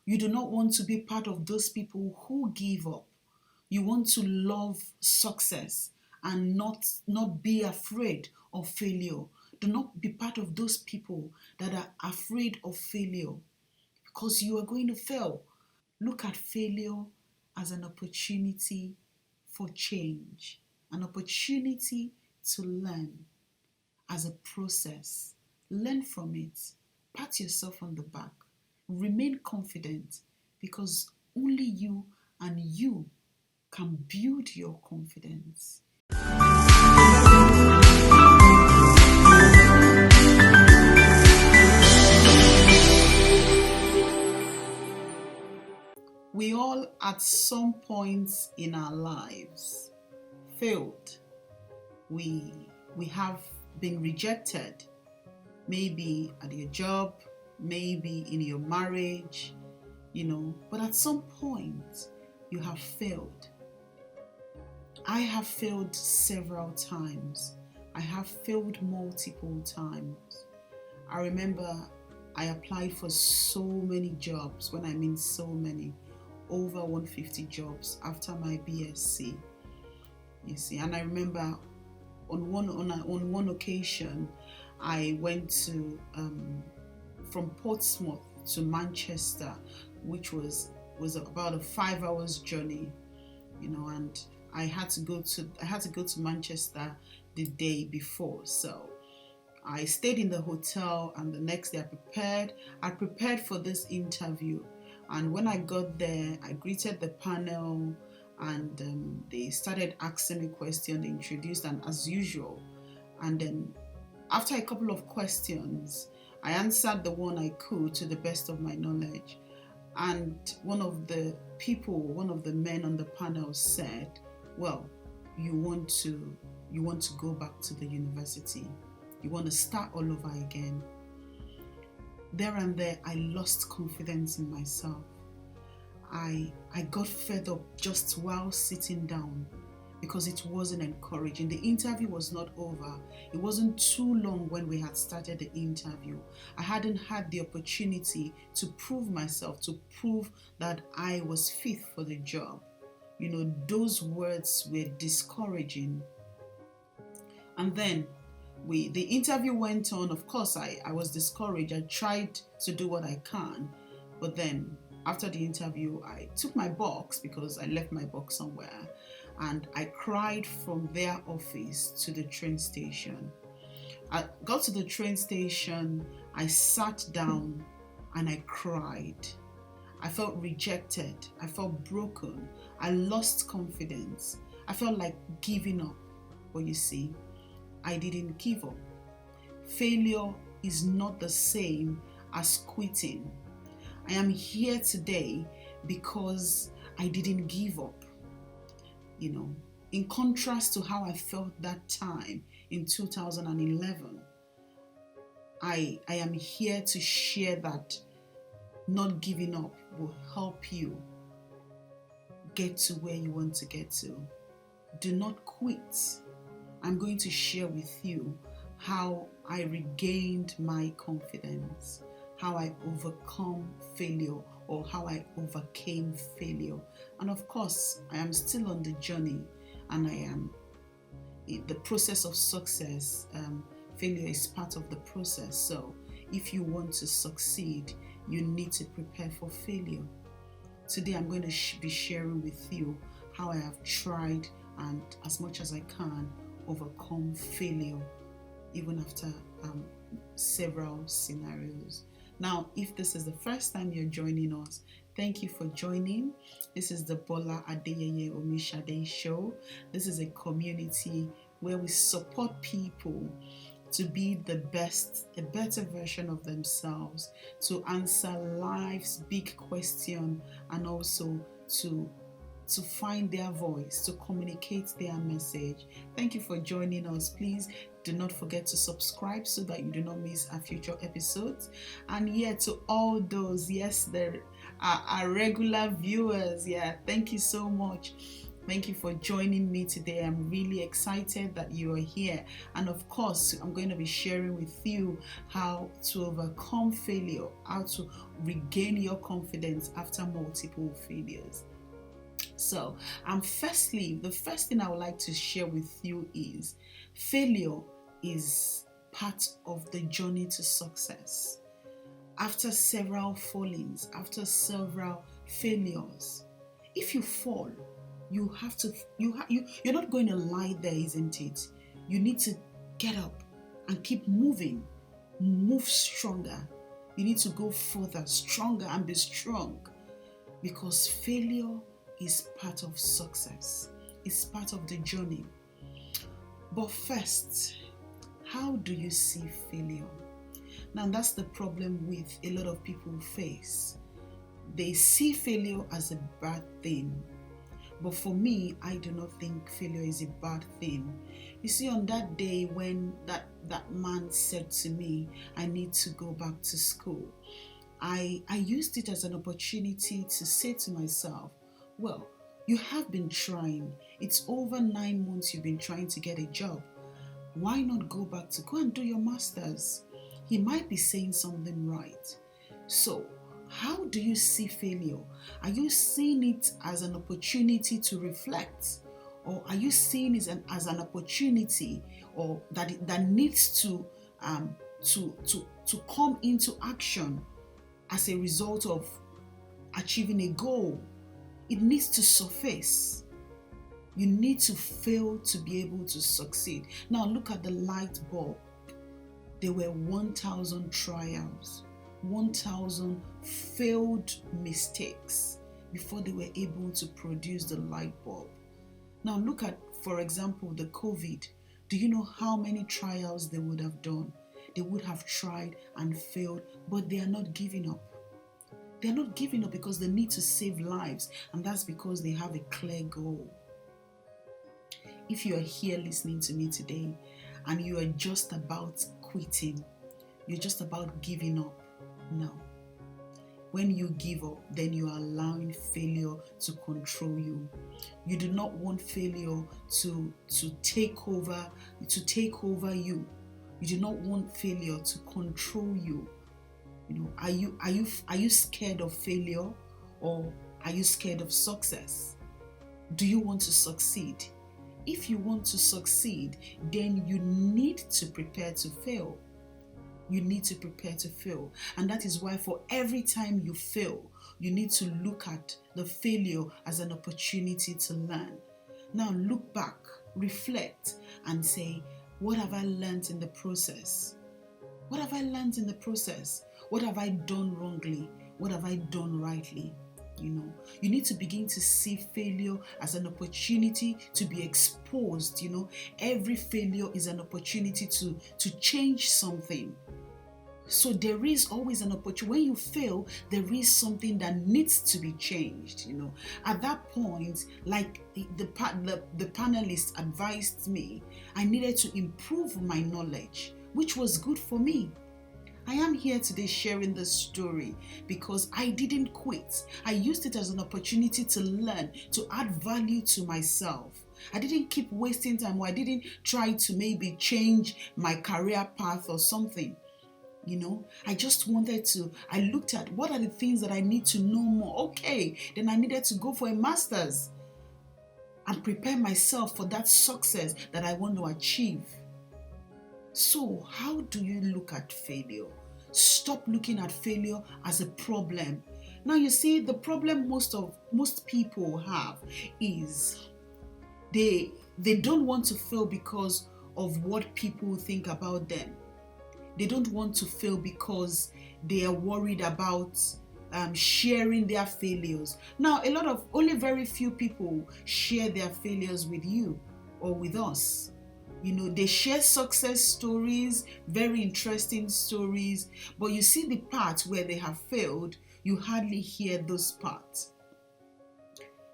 You do not want to be part of those people who give up. You want to love success and not be afraid of failure. Do not be part of those people that are afraid of failure because you are going to fail. Look at failure as an opportunity for change, an opportunity to learn as a process. Learn from it. Pat yourself on the back. Remain confident because only you and you can build your confidence. We all at some point in our lives failed. We have been rejected, maybe at your job, maybe in your marriage, but at some point you have failed. I have failed several times. I have failed multiple times. I remember I applied for so many jobs. When I mean so many, over 150 jobs after my BSc. You see, and I remember on one occasion, I went to from Portsmouth to Manchester, which was about a 5 hours journey, and I had to go to Manchester the day before. So I stayed in the hotel, and the next day I prepared for this interview. And when I got there, I greeted the panel, and they started asking me questions. They introduced, and as usual, and then after a couple of questions, I answered the one I could to the best of my knowledge. And one of the men on the panel said, "Well, you want to go back to the university. You want to start all over again." There and there, I lost confidence in myself. I got fed up just while sitting down because it wasn't encouraging. The interview was not over. It wasn't too long when we had started the interview. I hadn't had the opportunity to prove myself, to prove that I was fit for the job. Those words were discouraging. And then the interview went on. Of course, I was discouraged. I tried to do what I can, but then after the interview, I took my box because I left my box somewhere, and I cried from their office to the train station. I got to the train station, I sat down, and I cried. I felt rejected. I felt broken. I lost confidence. I felt like giving up. But you see, I didn't give up. Failure is not the same as quitting. I am here today because I didn't give up. In contrast to how I felt that time in 2011, I am here to share that not giving up will help you get to where you want to get to. Do not quit. I'm going to share with you how I regained my confidence, how I overcome failure, or how I overcame failure. And of course, I am still on the journey, and I am in the process of success. Failure is part of the process. So if you want to succeed, you need to prepare for failure. Today, I'm going to be sharing with you how I have tried and, as much as I can, overcome failure, even after several scenarios. Now, if this is the first time you're joining us, thank you for joining. This is the Bola Adeyeye Omishade Show. This is a community where we support people to be the best, a better version of themselves, to answer life's big question, and also to find their voice, to communicate their message. Thank you for joining us. Please do not forget to subscribe so that you do not miss our future episodes. And to all those, yes, there are our regular viewers. Thank you so much. Thank you for joining me today. I'm really excited that you are here. And of course, I'm going to be sharing with you how to overcome failure, how to regain your confidence after multiple failures. So, firstly, the first thing I would like to share with you is failure is part of the journey to success. After several fallings, after several failures, if you fall, you have to you're not going to lie there, isn't it? You need to get up and keep moving. Move stronger. You need to go further, stronger, and be strong, because failure is part of success. It's part of the journey. But first, how do you see failure? Now, that's the problem with a lot of people face. They see failure as a bad thing. But for me, I do not think failure is a bad thing. You see, on that day when that man said to me, I need to go back to school, I used it as an opportunity to say to myself, well, you have been trying. It's over 9 months you've been trying to get a job. Why not go back to go and do your master's? He might be saying something right. So, how do you see failure? Are you seeing it as an opportunity to reflect? Or are you seeing it as an opportunity or that needs to come into action as a result of achieving a goal? It needs to surface. You need to fail to be able to succeed. Now look at the light bulb. There were 1,000 trials, 1,000 failed mistakes before they were able to produce the light bulb. Now look at, for example, the COVID. Do you know how many trials they would have done? They would have tried and failed, but they are not giving up. They're not giving up because they need to save lives, and that's because they have a clear goal. If you are here listening to me today and you are just about quitting, you're just about giving up, no. When you give up, then you are allowing failure to control you. You do not want failure to take over you. You do not want failure to control you. You know, are you scared of failure, or are you scared of success? Do you want to succeed? If you want to succeed, then you need to prepare to fail. You need to prepare to fail. And that is why for every time you fail, you need to look at the failure as an opportunity to learn. Now look back, reflect, and say, what have I learned in the process? What have I learned in the process? What have I done wrongly? What have I done rightly? You know, you need to begin to see failure as an opportunity to be exposed. You know, every failure is an opportunity to change something. So there is always an opportunity. When you fail, there is something that needs to be changed. You know, at that point, like the panelist advised me, I needed to improve my knowledge, which was good for me. I am here today sharing this story because I didn't quit. I used it as an opportunity to learn, to add value to myself. I didn't keep wasting time, or I didn't try to maybe change my career path or something. You know, I looked at what are the things that I need to know more. Okay, then I needed to go for a master's and prepare myself for that success that I want to achieve. So, how do you look at failure? Stop looking at failure as a problem. Now, you see, the problem most people have is they don't want to fail because of what people think about them. They don't want to fail because they are worried about sharing their failures. Now, only very few people share their failures with you or with us. You know, they share success stories, very interesting stories, but you see the parts where they have failed, you hardly hear those parts.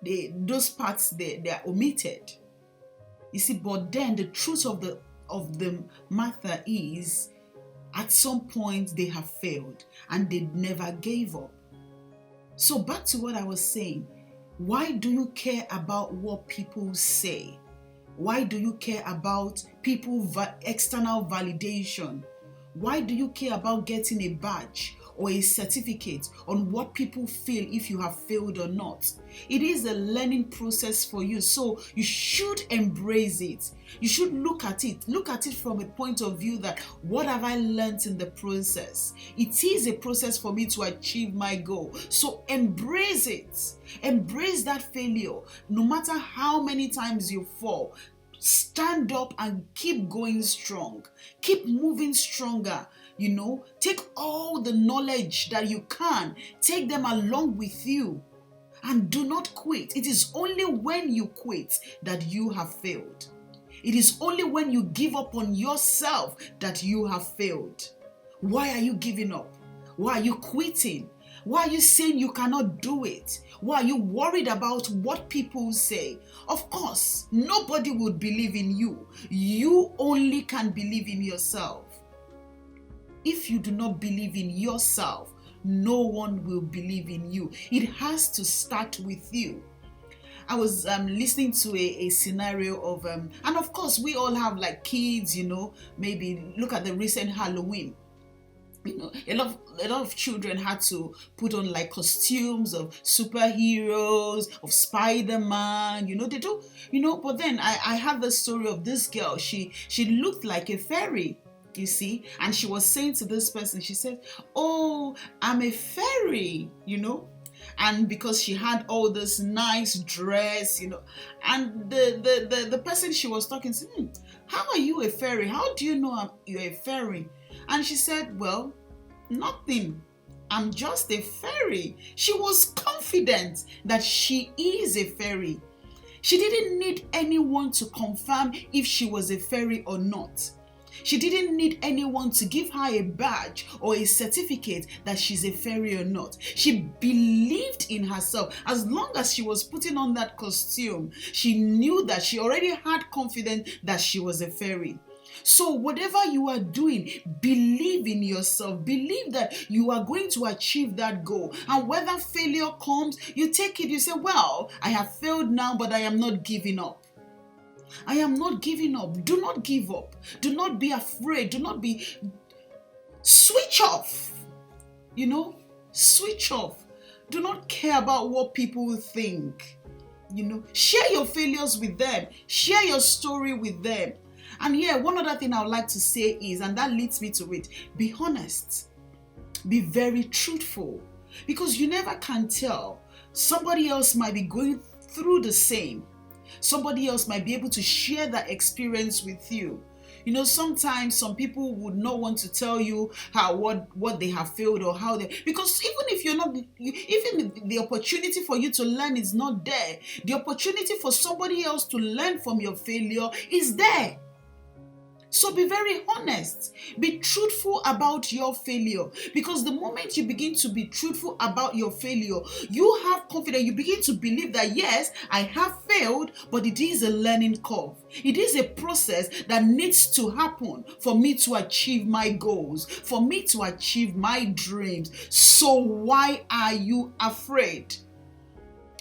Those parts, they are omitted. You see, but then the truth of the matter is, at some point they have failed and they never gave up. So back to what I was saying, Why do you care about what people say? Why do you care about external validation? Why do you care about getting a badge or a certificate on what people feel if you have failed or not? It is a learning process for you, so you should embrace it. You should look at it. Look at it from a point of view that, what have I learned in the process? It is a process for me to achieve my goal. So embrace it. Embrace that failure. No matter how many times you fall, stand up and keep going strong. Keep moving stronger. Take all the knowledge that you can, take them along with you, and do not quit. It is only when you quit that you have failed. It is only when you give up on yourself that you have failed. Why are you giving up? Why are you quitting? Why are you saying you cannot do it? Why are you worried about what people say? Of course, nobody would believe in you. You only can believe in yourself. If you do not believe in yourself, no one will believe in you. It has to start with you. I was listening to a scenario of, and of course we all have like kids, maybe look at the recent Halloween. A lot of children had to put on like costumes of superheroes, of Spider-Man, they do, but then I had the story of this girl. She looked like a fairy, you see, and she was saying to this person, she said, "Oh, I'm a fairy," and because she had all this nice dress, and the person she was talking to, "How are you a fairy? How do you know you're a fairy?" And she said, "Well, nothing. I'm just a fairy." She was confident that she is a fairy. She didn't need anyone to confirm if she was a fairy or not. She didn't need anyone to give her a badge or a certificate that she's a fairy or not. She believed in herself. As long as she was putting on that costume, she knew that she already had confidence that she was a fairy. So whatever you are doing, believe in yourself. Believe that you are going to achieve that goal. And whether failure comes, you take it. You say, "Well, I have failed now, but I am not giving up. I am not giving up." Do not give up. Do not be afraid. Do not be... Switch off. Switch off. Do not care about what people think. Share your failures with them. Share your story with them. And one other thing I would like to say is, and that leads me to it, be honest. Be very truthful. Because you never can tell. Somebody else might be going through the same. Somebody else might be able to share that experience with you. Sometimes some people would not want to tell you what they have failed or how they, because even if you're not, even the opportunity for you to learn is not there, the opportunity for somebody else to learn from your failure is there. So be very honest. Be truthful about your failure. Because the moment you begin to be truthful about your failure, you have confidence. You begin to believe that, yes, I have failed, but it is a learning curve. It is a process that needs to happen for me to achieve my goals, for me to achieve my dreams. So why are you afraid?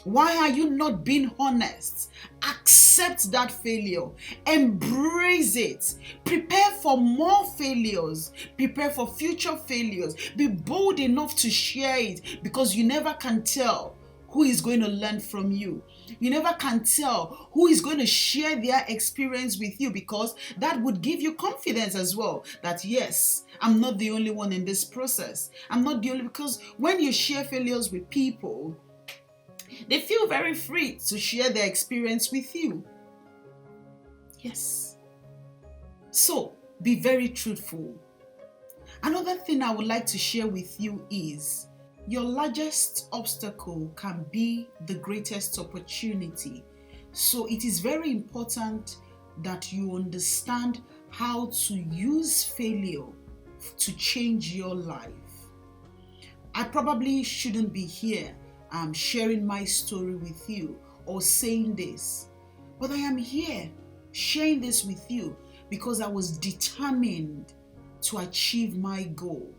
Why are you not being honest? Accept that failure. Embrace it. Prepare for more failures. Prepare for future failures. Be bold enough to share it, because you never can tell who is going to learn from you. You never can tell who is going to share their experience with you, because that would give you confidence as well, that yes, I'm not the only one in this process. I'm not the only, because when you share failures with people, they feel very free to share their experience with you. Yes. So, be very truthful. Another thing I would like to share with you is, your largest obstacle can be the greatest opportunity. So, it is very important that you understand how to use failure to change your life. I probably shouldn't be here sharing my story with you or saying this, but I am here sharing this with you because I was determined to achieve my goal.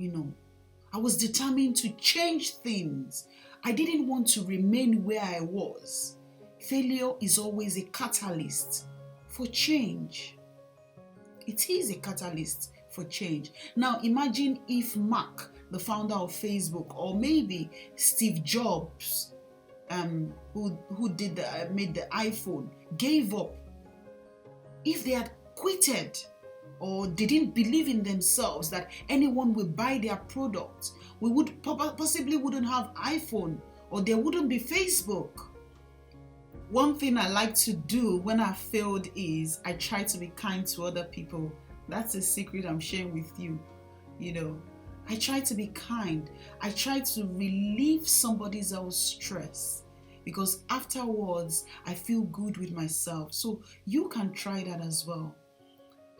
I was determined to change things. I didn't want to remain where I was. Failure is always a catalyst for change. It is a catalyst for change. Now imagine if Mark, the founder of Facebook, or maybe Steve Jobs, who made the iPhone, gave up. If they had quitted or they didn't believe in themselves that anyone will buy their product, we would possibly wouldn't have iPhone, or there wouldn't be Facebook. One thing I like to do when I failed is I try to be kind to other people. That's a secret I'm sharing with you. I try to be kind. I try to relieve somebody else's stress, because afterwards I feel good with myself. So you can try that as well.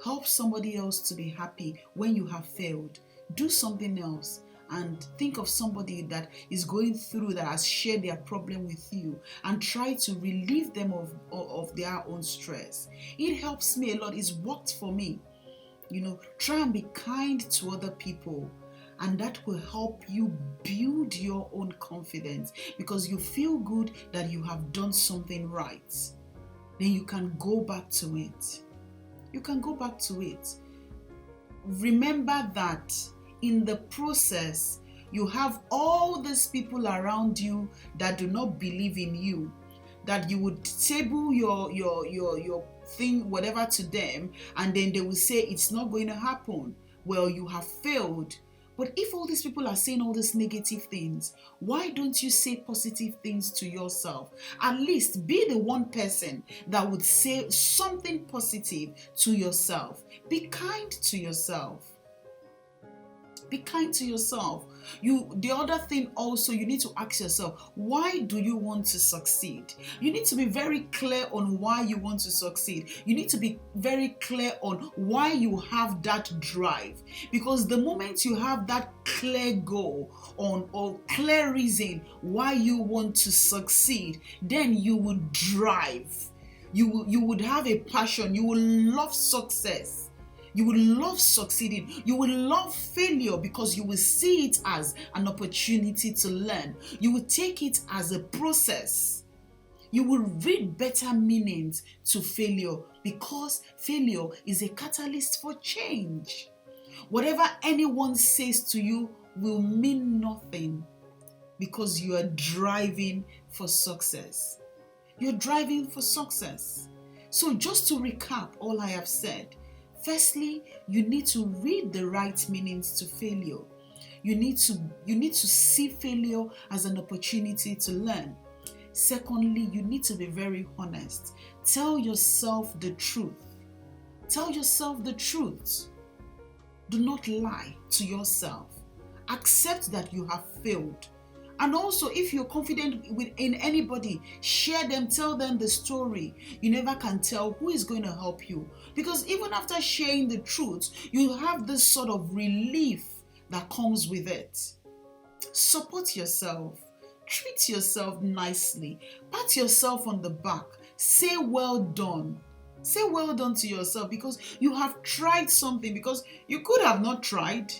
Help somebody else to be happy when you have failed. Do something else and think of somebody that is going through, that has shared their problem with you, and try to relieve them of their own stress. It helps me a lot. It's worked for me. Try and be kind to other people, and that will help you build your own confidence, because you feel good that you have done something right. Then you can go back to it. Remember that in the process, you have all these people around you that do not believe in you, that you would table your thing, whatever, to them, and then they will say it's not going to happen. Well, you have failed. But if all these people are saying all these negative things, why don't you say positive things to yourself? At least be the one person that would say something positive to yourself. Be kind to yourself. Be kind to yourself. The other thing also, you need to ask yourself, why do you want to succeed? You need to be very clear on why you want to succeed. You need to be very clear on why you have that drive. Because the moment you have that clear goal or clear reason why you want to succeed, then you will drive. You would have a passion. You will love success. You will love succeeding. You will love failure, because you will see it as an opportunity to learn. You will take it as a process. You will read better meanings to failure, because failure is a catalyst for change. Whatever anyone says to you will mean nothing, because you are driving for success. You're driving for success. So just to recap all I have said, firstly, you need to read the right meanings to failure. You need to see failure as an opportunity to learn. Secondly, you need to be very honest. Tell yourself the truth. Tell yourself the truth. Do not lie to yourself. Accept that you have failed. And also, if you're confident in anybody, share them, tell them the story. You never can tell who is going to help you. Because even after sharing the truth, you have this sort of relief that comes with it. Support yourself. Treat yourself nicely. Pat yourself on the back. Say well done. Say well done to yourself, because you have tried something, because you could have not tried,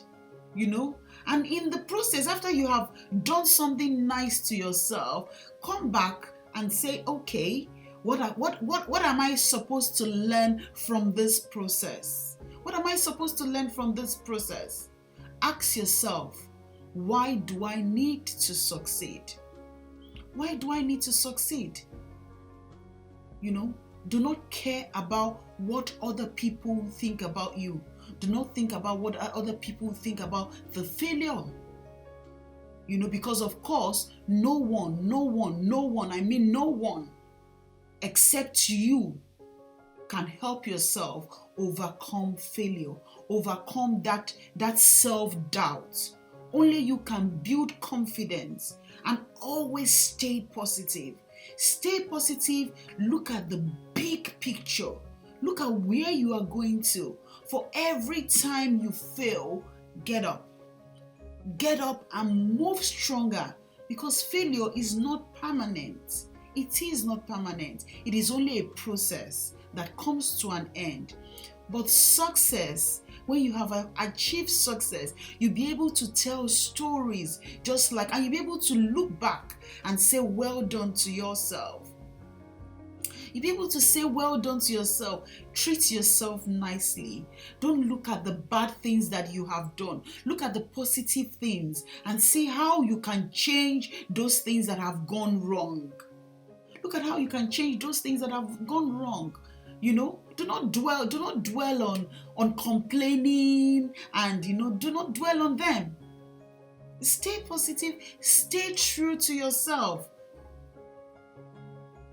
And in the process, after you have done something nice to yourself, come back and say, okay, what am I supposed to learn from this process? What am I supposed to learn from this process? Ask yourself, why do I need to succeed? Why do I need to succeed? Do not care about what other people think about you. Do not think about what other people think about the failure. Because of course, no one except you can help yourself overcome failure, overcome that self-doubt. Only you can build confidence, and always stay positive. Stay positive. Look at the big picture. Look at where you are going to. For every time you fail, get up. Get up and move stronger, because failure is not permanent. It is not permanent. It is only a process that comes to an end. But success when you have achieved success, you'll be able to tell stories and you'll be able to look back and say well done to yourself. You'll be able to say well done to yourself. Treat yourself nicely. Don't look at the bad things that you have done. Look at the positive things and see how you can change those things that have gone wrong. Look at how you can change those things that have gone wrong. Do not dwell on complaining, and do not dwell on them. Stay positive, stay true to yourself.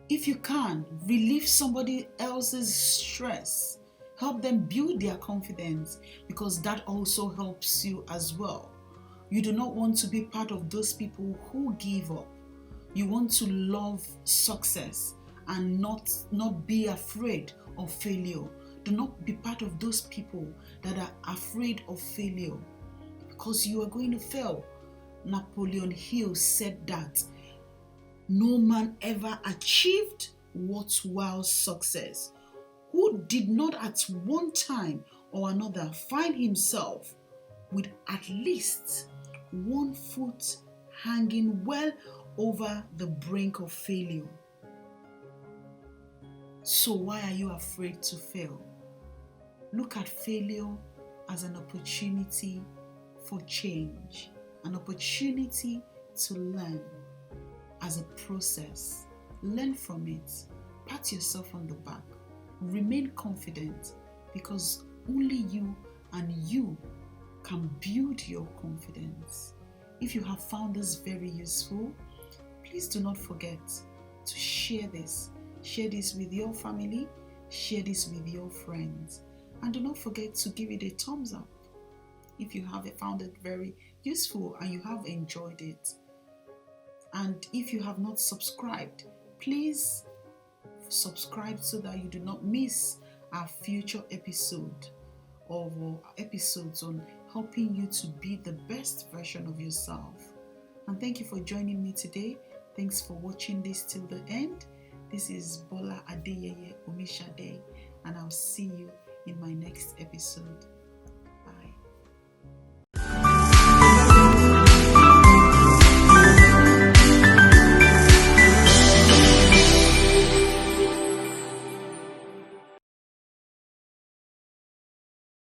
If you can, relieve somebody else's stress. Help them build their confidence, because that also helps you as well. You do not want to be part of those people who give up. You want to love success and not be afraid of failure. Do not be part of those people that are afraid of failure, because you are going to fail. Napoleon Hill said that no man ever achieved worthwhile success who did not at one time or another find himself with at least one foot hanging well over the brink of failure. So why are you afraid to fail? Look at failure as an opportunity for change, an opportunity to learn. As a process, learn from it. Pat yourself on the back. Remain confident, because only you and you can build your confidence. If you have found this very useful, please do not forget to share this. Share this with your family. Share this with your friends. And do not forget to give it a thumbs up if you have found it very useful and you have enjoyed it. And if you have not subscribed, please subscribe so that you do not miss our future episode or episodes on helping you to be the best version of yourself. And thank you for joining me today. Thanks for watching this till the end. This is Bola Adeyeye Omishade, and I'll see you in my next episode.